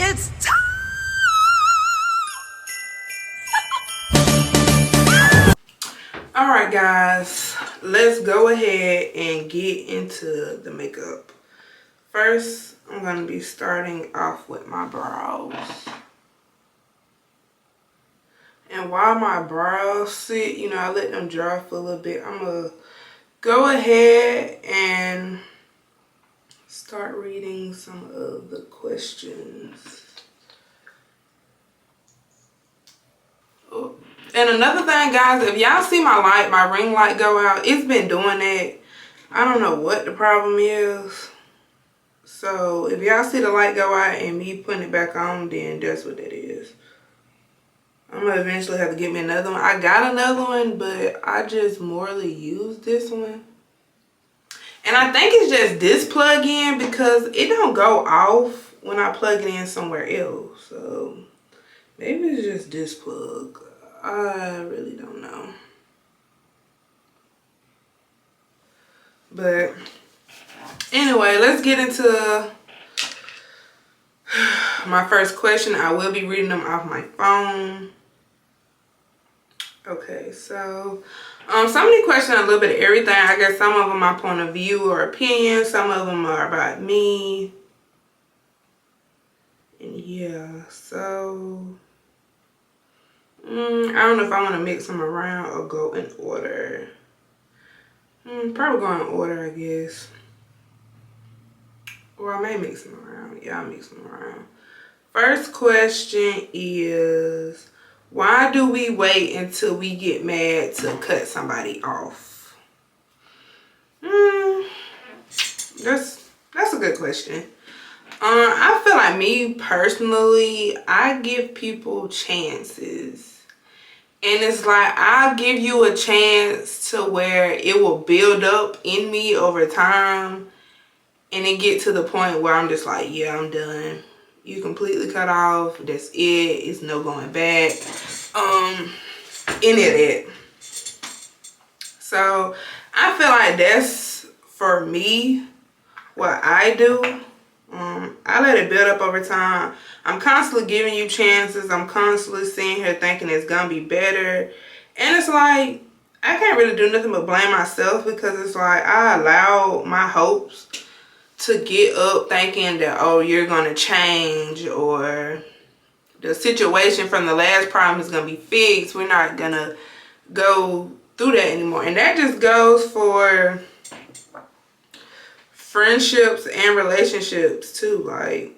It's time. Alright guys, let's go ahead and get into the makeup. First, I'm going to be starting off with my brows. And while my brows sit, you know, I let them dry for a little bit. I'm going to go ahead and start reading some of the questions. Oh. And another thing, guys, if y'all see my ring light go out, it's been doing that. I don't know what the problem is. So if y'all see the light go out and me putting it back on, then that's what that is. I'm gonna eventually have to get me another one. I got another one, but I just morely use this one. And I think it's just this plug-in because it don't go off when I plug it in somewhere else. So maybe it's just this plug. I really don't know. But anyway, let's get into my first question. I will be reading them off my phone. Okay, so some of these questions are a little bit of everything. I guess some of them my point of view or opinion. Some of them are about me. And yeah, so I don't know if I want to mix them around or go in order. Probably go in order, I guess. Or I may mix them around. Yeah, I'll mix them around. First question is, why do we wait until we get mad to cut somebody off? That's a good question. I feel like me personally, I give people chances. And it's like, I'll give you a chance to where it will build up in me over time. And then get to the point where I'm just like, yeah, I'm done. You completely cut off. That's it. It's no going back. Any of that. So I feel like that's, for me, what I do. I let it build up over time. I'm constantly giving you chances. I'm constantly sitting here thinking it's gonna be better. And it's like, I can't really do nothing but blame myself, because it's like I allow my hopes to get up thinking that, oh, you're gonna change, or the situation from the last problem is gonna be fixed. We're not gonna go through that anymore. And that just goes for friendships and relationships too. Like,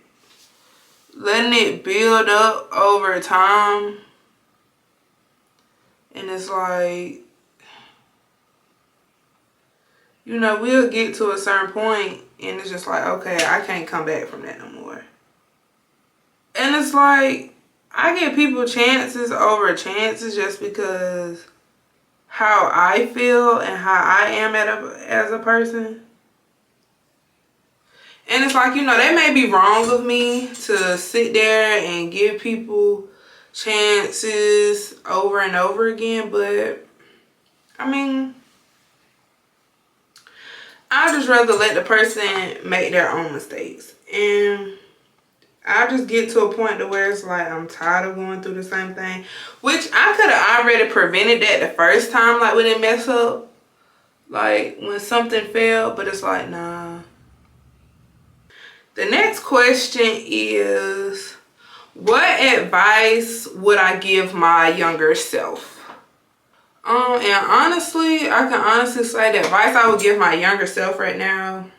letting it build up over time. And it's like, you know, we'll get to a certain point and it's just like, okay, I can't come back from that no more. And it's like, I give people chances over chances just because how I feel and how I am as a person. And it's like, you know, they may be wrong of me to sit there and give people chances over and over again, but I mean, I'd just rather let the person make their own mistakes. And I just get to a point to where it's like, I'm tired of going through the same thing, which I could have already prevented that the first time, like when it messed up, like when something failed, but it's like, nah. The next question is, what advice would I give my younger self? And honestly, I can honestly say the advice I would give my younger self right now,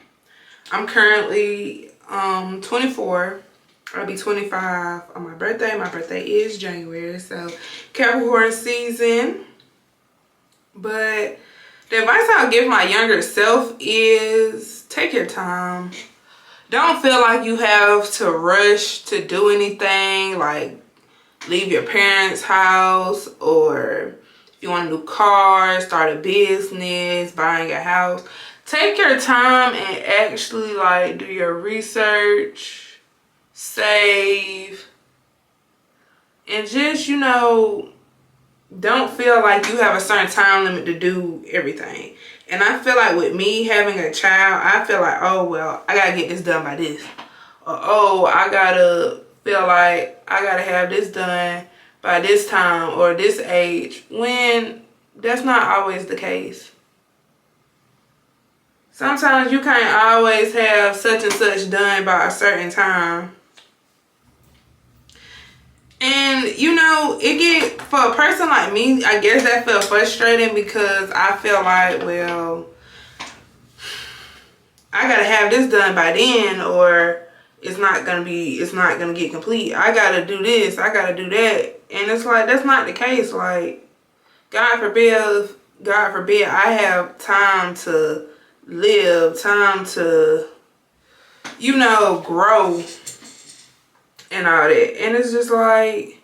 I'm currently 24. I'll be 25 on my birthday. My birthday is January, so Capricorn season. But the advice I'll give my younger self is take your time. Don't feel like you have to rush to do anything, like leave your parents' house, or if you want a new car, start a business, buying a house. Take your time and actually like do your research, save, and just, you know, don't feel like you have a certain time limit to do everything. And I feel like with me having a child, I feel like, oh, well, I gotta get this done by this. Or, oh, I gotta feel like I gotta have this done by this time or this age, when that's not always the case. Sometimes you can't always have such and such done by a certain time. And you know, for a person like me, I guess that felt frustrating because I feel like, well, I gotta have this done by then, or it's not gonna get complete. I gotta do this, I gotta do that. And it's like, that's not the case. Like, God forbid I have time to live, time to, you know, grow and all that. And it's just like,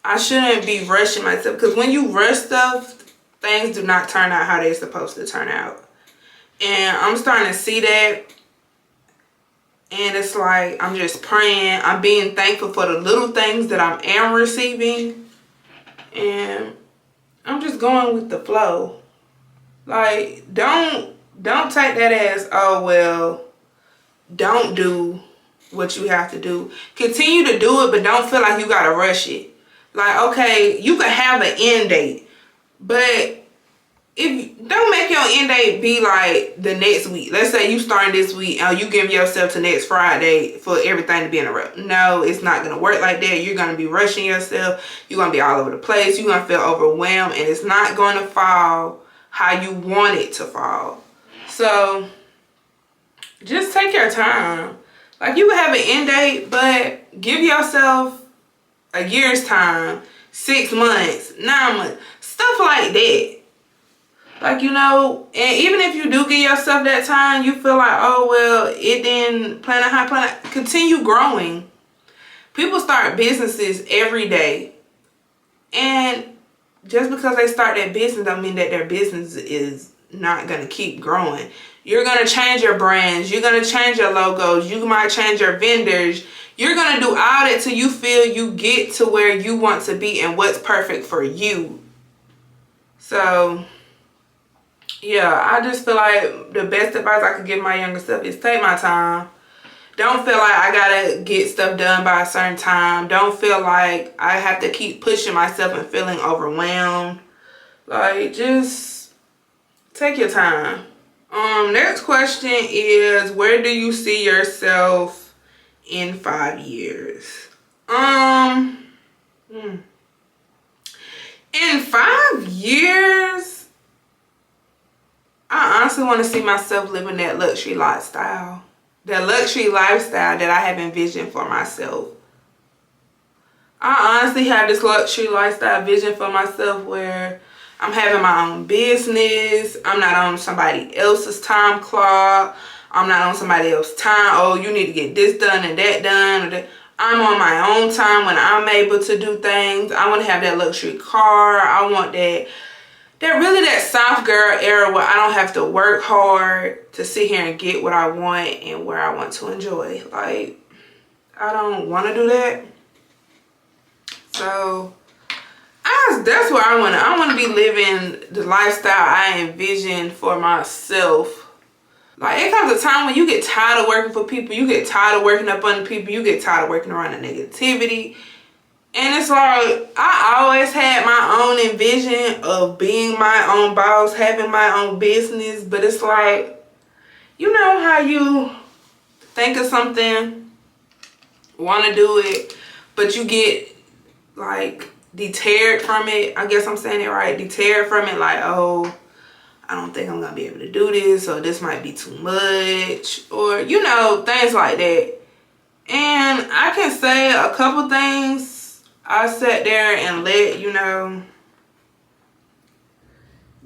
I shouldn't be rushing myself, because when you rush stuff, things do not turn out how they're supposed to turn out. And I'm starting to see that. And it's like, I'm just praying. I'm being thankful for the little things that I am receiving. And I'm just going with the flow. Like, don't take that as, oh, well, don't do what you have to do. Continue to do it, but don't feel like you got to rush it. Like, okay, you can have an end date, but don't make your end date be like the next week. Let's say you starting this week and you give yourself to next Friday for everything to be in a row. No, it's not going to work like that. You're going to be rushing yourself. You're going to be all over the place. You're going to feel overwhelmed, and it's not going to fall how you want it to fall. So just take your time. Like, you can have an end date, but give yourself a year's time, 6 months, 9 months, stuff like that. Like, you know, and even if you do give yourself that time, you feel like, oh, well, it didn't plan out how I planned. Continue growing. People start businesses every day. And just because they start that business don't mean that their business is not going to keep growing. You're going to change your brands. You're going to change your logos. You might change your vendors. You're going to do all that till you feel you get to where you want to be and what's perfect for you. So, yeah, I just feel like the best advice I could give my younger self is take my time. Don't feel like I gotta get stuff done by a certain time. Don't feel like I have to keep pushing myself and feeling overwhelmed. Like, just take your time. Next question is, where do you see yourself in 5 years? In 5 years, I honestly want to see myself living that luxury lifestyle. That luxury lifestyle that I have envisioned for myself. I honestly have this luxury lifestyle vision for myself where I'm having my own business. I'm not on somebody else's time clock. I'm not on somebody else's time. Oh, you need to get this done and that done. I'm on my own time when I'm able to do things. I want to have that luxury car. I want that soft girl era where I don't have to work hard to sit here and get what I want and where I want to enjoy. Like, I don't want to do that. So that's where I want to be living the lifestyle I envision for myself. Like, it comes a time when you get tired of working for people, you get tired of working up under people, you get tired of working around the negativity. And it's like, I always had my own envision of being my own boss, having my own business. But it's like, you know how you think of something, want to do it, but you get like deterred from it. I guess I'm saying it right. Deterred from it, like, oh, I don't think I'm going to be able to do this, or this might be too much, or, you know, things like that. And I can say a couple things I sat there and let, you know,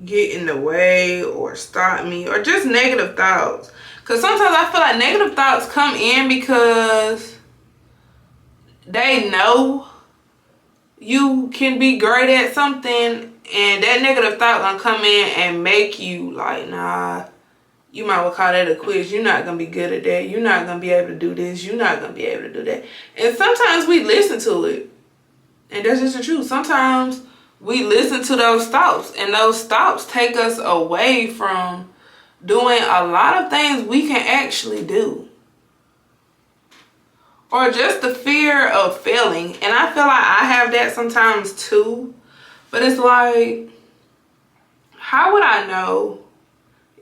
get in the way or stop me, or just negative thoughts. Because sometimes I feel like negative thoughts come in because they know you can be great at something, and that negative thought gonna come in and make you like, nah, you might well call that a quiz. You're not gonna be good at that. You're not gonna be able to do this. You're not gonna be able to do that. And sometimes we listen to it. And that's just the truth. Sometimes we listen to those thoughts, and those thoughts take us away from doing a lot of things we can actually do. or just the fear of failing. And I feel like I have that sometimes too. But it's like, how would I know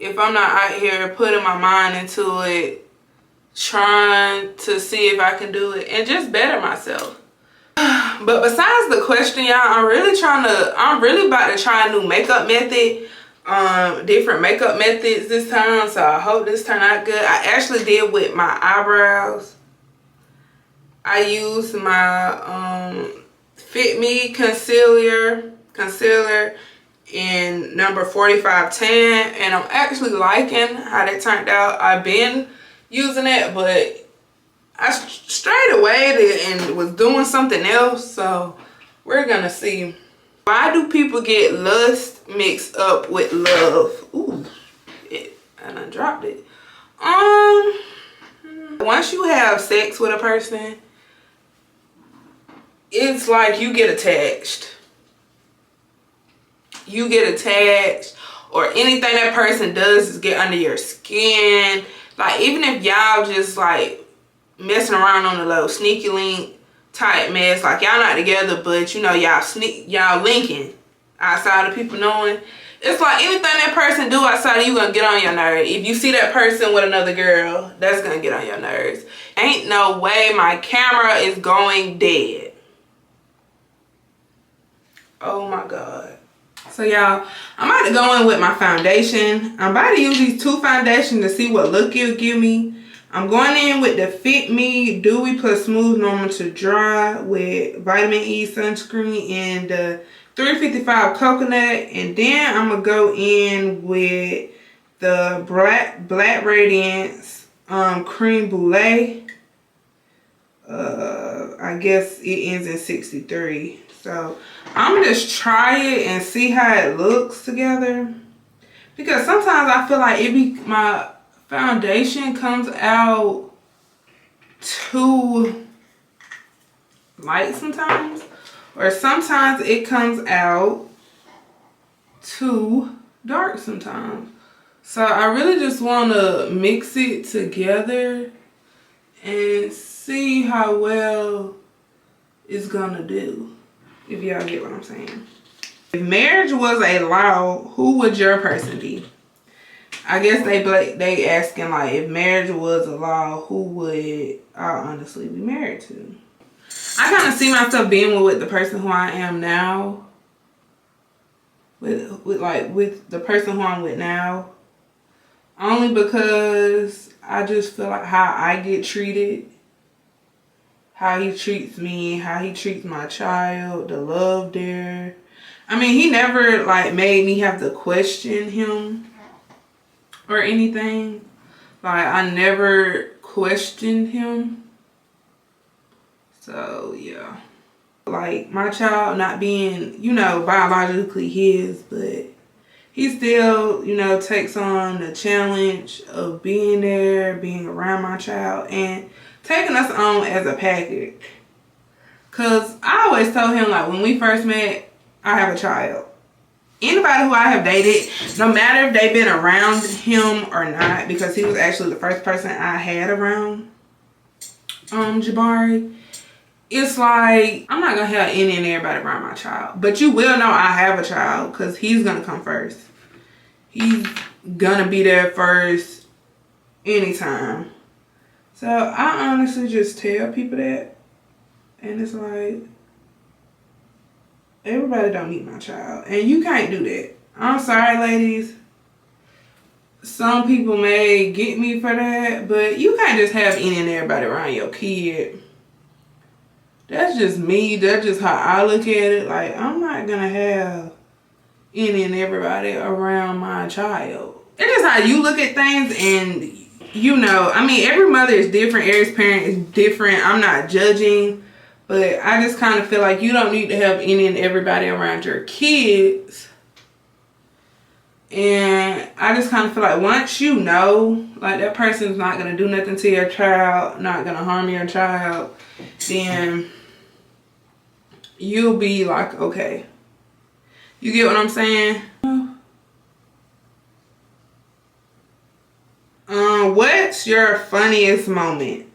if I'm not out here putting my mind into it, trying to see if I can do it and just better myself? But besides the question, y'all, I'm really about to try a new makeup method. Different makeup methods this time, so I hope this turned out good. I actually did with my eyebrows. I used my Fit Me concealer in number 4510, and I'm actually liking how that turned out. I've been using it, but I strayed away and was doing something else, so we're gonna see. Why do people get lust mixed up with love? Ooh, and I dropped it. Once you have sex with a person, it's like you get attached. You get attached, or anything that person does is get under your skin. Like, even if y'all just like messing around on the low, sneaky link type mess, like y'all not together, but you know y'all linking outside of people knowing. It's like anything that person do outside of you gonna get on your nerves. If you see that person with another girl, that's gonna get on your nerves. Ain't no way my camera is going dead. Oh my God. So y'all, I'm about to go in with my foundation. I'm about to use these two foundations to see what look it'll give me. I'm going in with the Fit Me Dewy Plus Smooth Normal to Dry with Vitamin E Sunscreen and the 355 Coconut. And then I'm going to go in with the Black Radiance Cream Brulee. I guess it ends in 63. So I'm going to just try it and see how it looks together. Because sometimes I feel like my foundation comes out too light sometimes, or sometimes it comes out too dark sometimes. So I really just want to mix it together and see how well it's gonna do, if y'all get what I'm saying. If marriage was a law, who would your person be? I guess they asking, like, if marriage was a law, who would I honestly be married to? I kind of see myself being with the person who I am now. With the person who I'm with now. Only because I just feel like how I get treated, how he treats me, how he treats my child, the love there. I mean, he never like made me have to question him or anything. Like, I never questioned him. So yeah, like, my child not being, you know, biologically his, but he still, you know, takes on the challenge of being there, being around my child, and taking us on as a package. Cause I always told him, like, when we first met, I have a child. Anybody who I have dated, no matter if they've been around him or not, because he was actually the first person I had around Jabari, it's like, I'm not gonna have any and everybody around my child. But you will know I have a child, because he's gonna come first. He's gonna be there first anytime. So I honestly just tell people that. And it's like, everybody don't need my child. And you can't do that. I'm sorry, ladies. Some people may get me for that, but you can't just have any and everybody around your kid. That's just me. That's just how I look at it. Like, I'm not gonna have any and everybody around my child. It's just how you look at things, and you know, I mean, every mother is different, every parent is different. I'm not judging, but I just kind of feel like you don't need to have any and everybody around your kids. And I just kind of feel like once you know, like, that person's not going to do nothing to your child, not going to harm your child, then you'll be like, okay. You get what I'm saying? What's your funniest moment?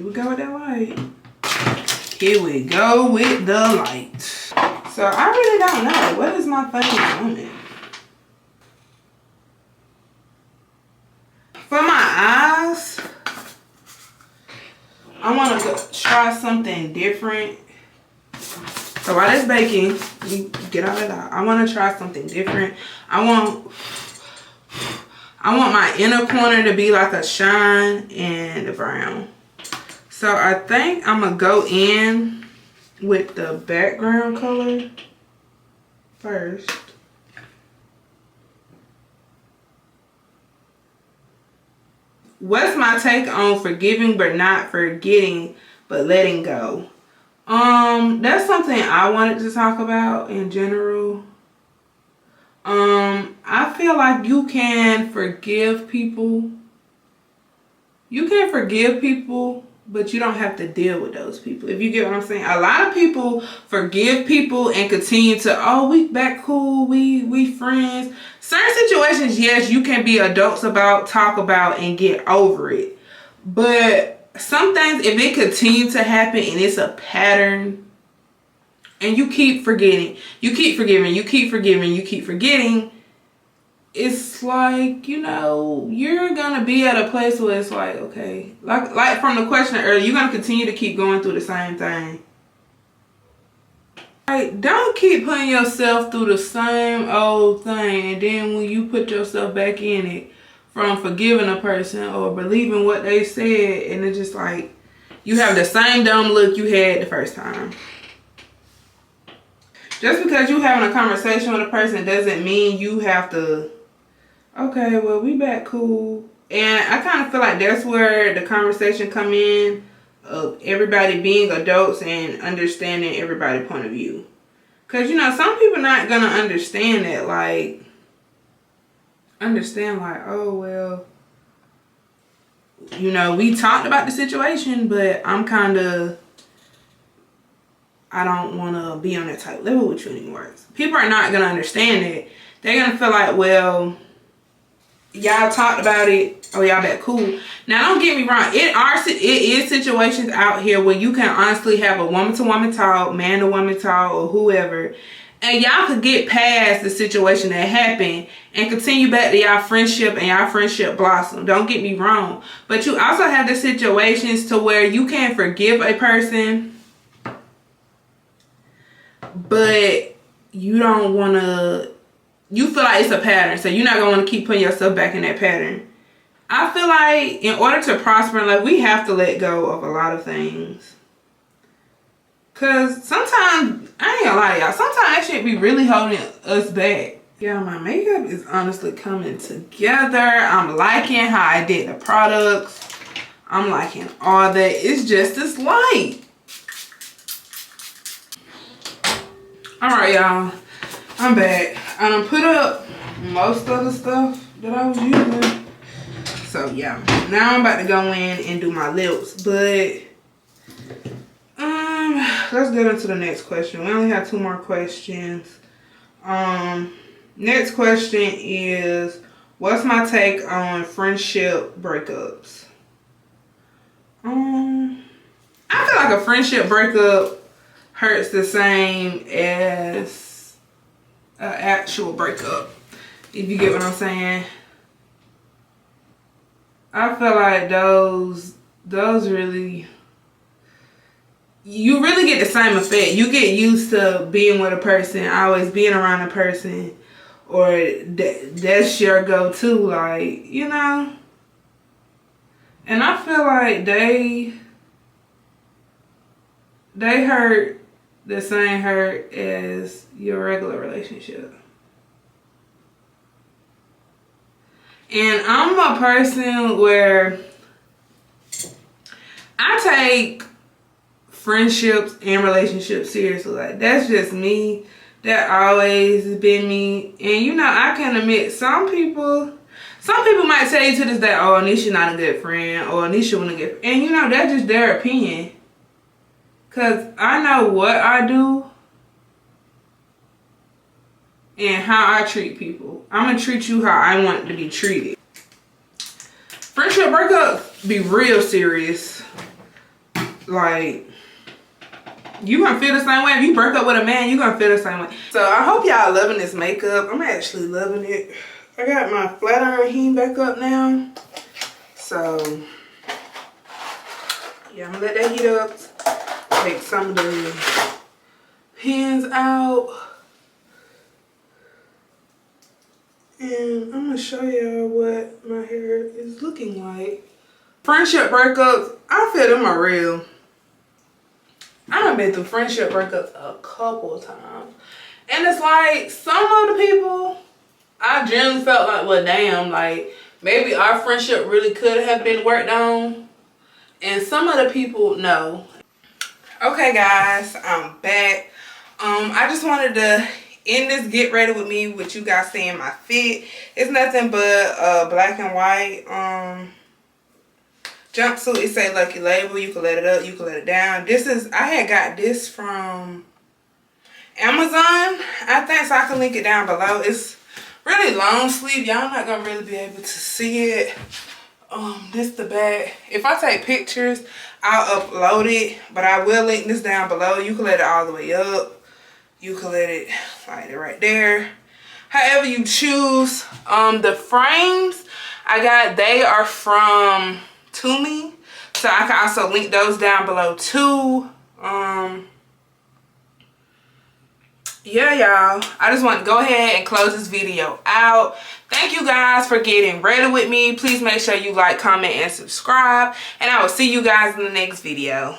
we go with that light. Here we go with the light. So I really don't know. What is my thing on it? For my eyes, I want to try something different. So while it's baking, you get all that out. I want to try something different. I want my inner corner to be like a shine and a brown. So I think I'm going to go in with the background color first. What's my take on forgiving but not forgetting but letting go? That's something I wanted to talk about in general. I feel like you can forgive people. You can forgive people, but you don't have to deal with those people. If you get what I'm saying. A lot of people forgive people and continue to, oh, we back cool, we friends. Certain situations, yes, you can be adults about, talk about, and get over it. But some things, if it continues to happen and it's a pattern, and you keep forgetting, you keep forgiving, you keep forgiving, you keep forgetting, it's like, you know, you're gonna be at a place where it's like, okay, like from the question earlier, you're gonna continue to keep going through the same thing. Like, don't keep putting yourself through the same old thing, and then when you put yourself back in it, from forgiving a person or believing what they said, and it's just like you have the same dumb look you had the first time. Just because you having a conversation with a person doesn't mean you have to, okay, well, we back cool. And I kind of feel like that's where the conversation come in, of everybody being adults and understanding everybody's point of view. Because, you know, some people not going to understand that, like, oh, well, you know, we talked about the situation, but I don't want to be on that type level with you anymore. People are not going to understand it. They're going to feel like, well, y'all talked about it. Oh, y'all that cool. Now, don't get me wrong. It is situations out here where you can honestly have a woman-to-woman talk, man-to-woman talk, or whoever. And y'all could get past the situation that happened and continue back to y'all friendship and y'all friendship blossom. Don't get me wrong. But you also have the situations to where you can forgive a person, but you don't want to, you feel like it's a pattern, so you're not going to want to keep putting yourself back in that pattern. I feel like in order to prosper in life, we have to let go of a lot of things. Because sometimes, I ain't gonna lie to y'all, sometimes that shit be really holding us back. Yeah, my makeup is honestly coming together. I'm liking how I did the products. I'm liking all that. It's just this light. Alright, y'all. I'm back. I done put up most of the stuff that I was using. So, yeah. Now I'm about to go in and do my lips. But, let's get into the next question. We only have 2 more questions. Next question is, what's my take on friendship breakups? I feel like a friendship breakup hurts the same as an actual breakup, if you get what I'm saying. I feel like those really, you really get the same effect. You get used to being with a person, always being around a person, or that's your go-to, like, you know. And I feel like they hurt the same hurt as your regular relationship. And I'm a person where I take friendships and relationships seriously. Like, that's just me. That always has been me. And, you know, I can admit some people might tell you to this day, oh, Anisha not a good friend, or Anisha wasn't a good friend. And, you know, that's just their opinion. Because I know what I do and how I treat people. I'm going to treat you how I want to be treated. Friendship breakups be real serious. Like, you gonna feel the same way. If you break up with a man, you gonna feel the same way. So I hope y'all loving this makeup. I'm actually loving it. I got my flat iron heating back up now. So yeah, I'm gonna let that heat up. Take some of the pins out. And I'm gonna show y'all what my hair is looking like. Friendship breakups, I feel them are real. I done been through friendship breakups a couple times. And it's like, some of the people, I generally felt like, well, damn, like, maybe our friendship really could have been worked on. And some of the people, no. Okay, guys, I'm back. I just wanted to end this get ready with me with you guys seeing my fit. It's nothing but black and white jumpsuit. It say Lucky Label. You can let it up, you can let it down. This is, I had got this from Amazon, I think, so I can link it down below. It's really long sleeve. Y'all not gonna really be able to see it. This the back. If I take pictures, I'll upload it, but I will link this down below. You can let it all the way up. You can let it like right there. However you choose. The frames I got, they are from Tumi, so I can also link those down below too. Yeah, y'all, I just want to go ahead and close this video out. Thank you guys for getting ready with me. Please make sure you like, comment, and subscribe, and I will see you guys in the next video.